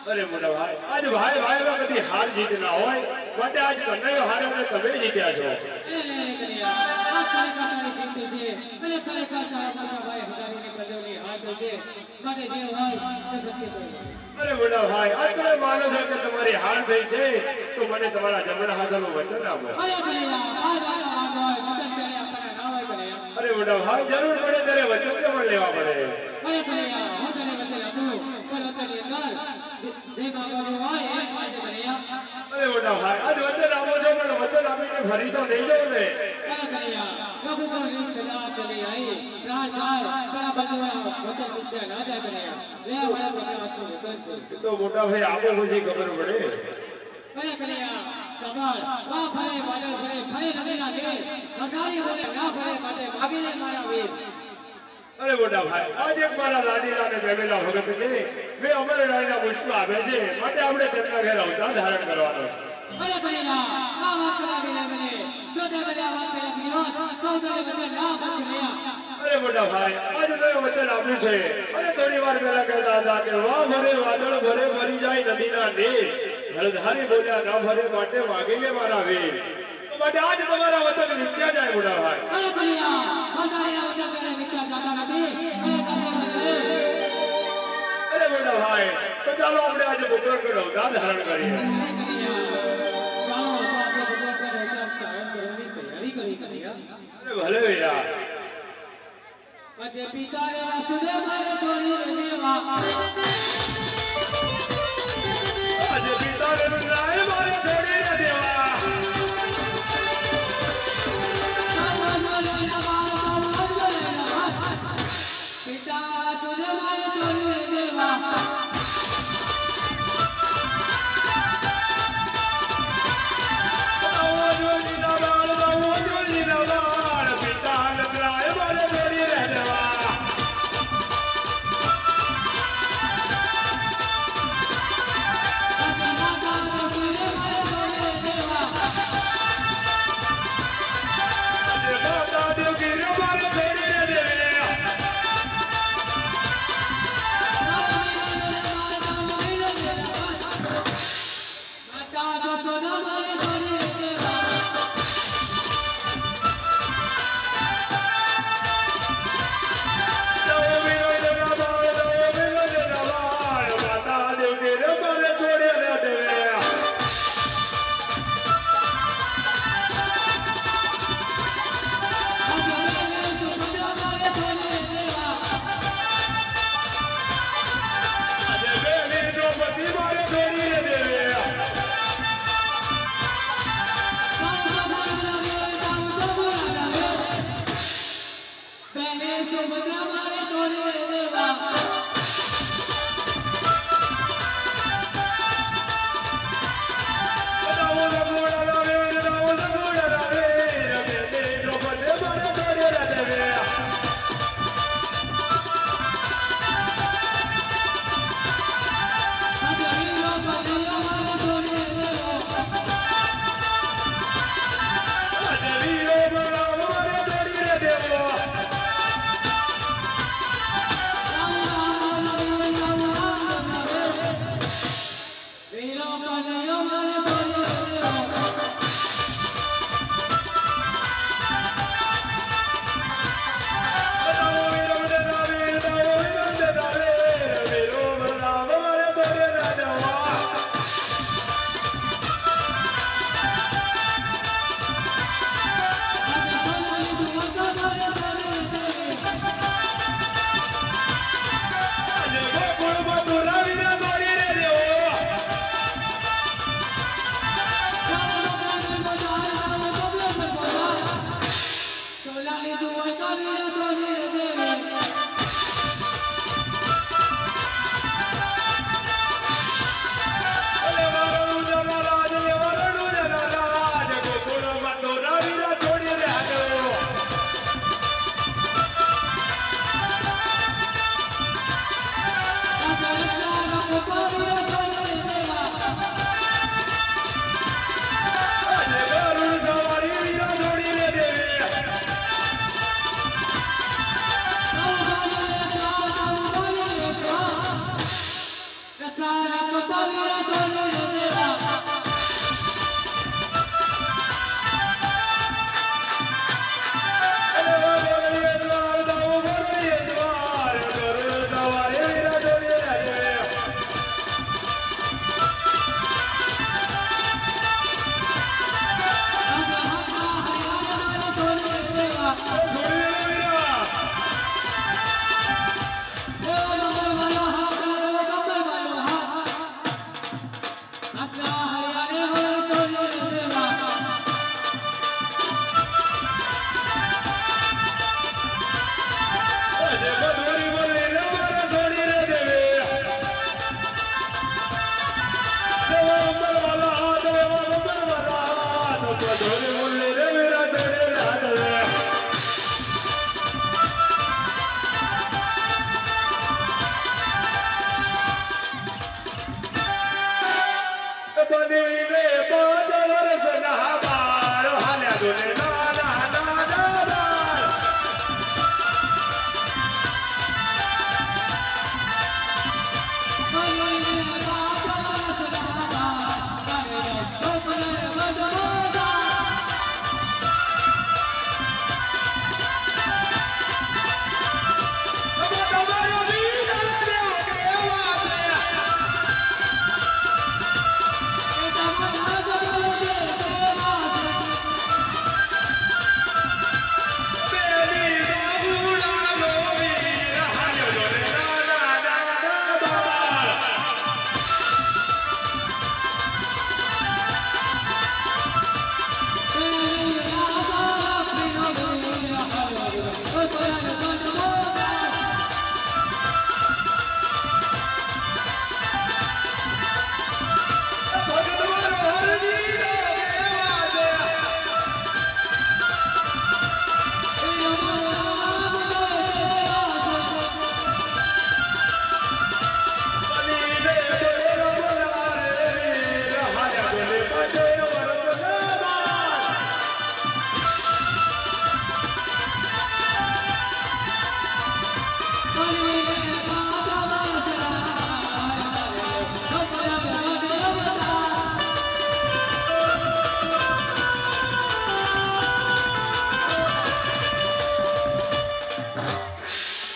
अरे मोटा भाई आज भाई भाई में कभी हार जीत ना हो बटे आज कन्हैया हारे ने तबे जीत्या छो अरे ले कन्हैया आज काले काटानी जीत છે ભલે કાલે કાટા મોટા ભાઈ હજારી ને કરેલી હાથ દે માટે જે હોય તે સત્ય બોલો अरे मोटा भाई आज તમે માનો છો કે તમારી હાર થઈ છે તો મને તમારા જમણા હાથનું વચન આપો અરે કન્હૈયા આ વાળા હોય વચન કરે આપણા ના હોય કન્હૈયા अरे मोटा भाई जरूर पड़े तेरे वचन तो पण लेवा पड़े અરે કન્હૈયા હું તને વચન આપું પણ વચન અંદર જે માગવાનું હોય એ જ કન્હૈયા अरे मोटा भाई आज वचन आपो છો પણ वचन આપીને ફરી તો નહીં જાવ ને અરે કન્હૈયા પ્રભુ કો રીત સદા ચલી आई प्राण जाए बड़ा बलवा वचन विद्या ना जाए कन्हैया ले वाला बड़ा आपको वचन છે तो मोटा भाई आपको मुझे खबर पड़े अरे कन्हैया सवाल वा भले बादल भले भले लगे लागे हजारी होले ना भले माटे मागेले मारा वीर अरे मोटा भाई आज एक मारा लाडीला ने बेबेला भगत ने वे अमर राणीना પુષ્પ આવે છે માટે આપણે તેમના ઘરે અવતાર ધારણ કરવાનો છે अरे कन्हैया आ बात करा मिले मिले जो ते बड़ा बात करा कियो तो ते वचन ना बात कन्हैया अरे मोटा भाई आज તો વચન આપ્યું છે અને થોડી વાર પહેલા કહેતા હતા કે વાહ ભરે વાદળ ભરે ભરી જાય નદીના નીર જળધારી બોલ્યા ના ભરે માટે વાગીને મારા વીર તો માટે આજ તમારા વચન વિદ્યા જાય મોટા ભાઈ अरे कन्हैया हजारी वचन करे मित्या जाता नहीं अरे कासे अरे मोटा भाई तो ચાલો આપણે આજે બપોર નો અવતાર ધારણ કરીએ कन्हैया ચાલો તો આપણે ભગવાન પર અવતાર ધારણ કરવાની તૈયારી કરી કન્હૈયા अरे भले भैया अजय पिता रे वासुदेव मारे छोड़ी रे देवा अजय पिता रे राय मारे छोड़ी रे देवा पिता वासुदेव मारे छोड़ी रे देवा Para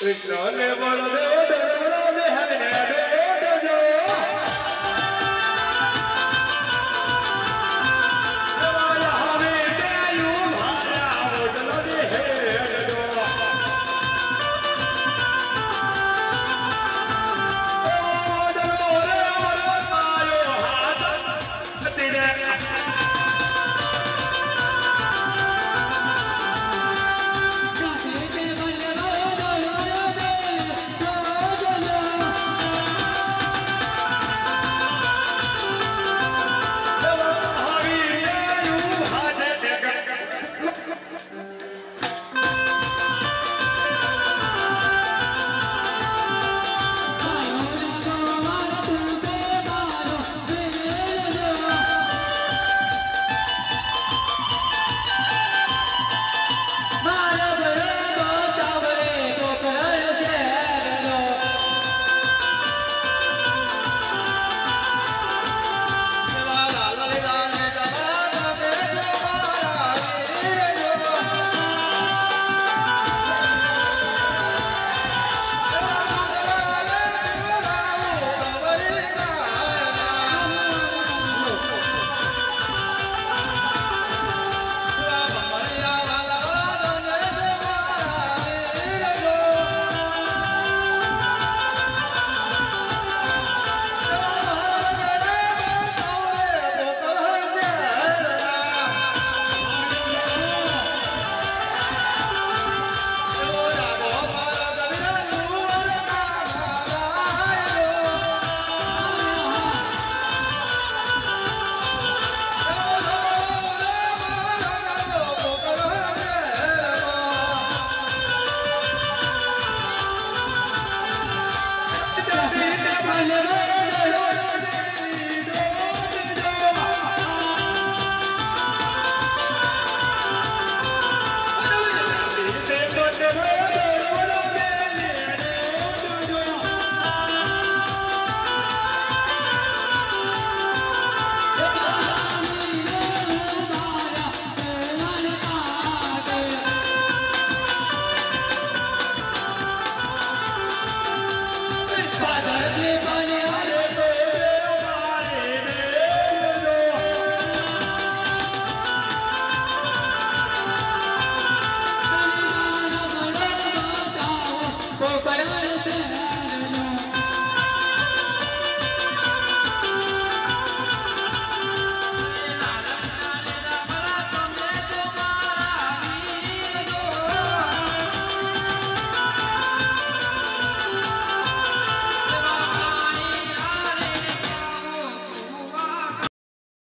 कृष्ण ने बोल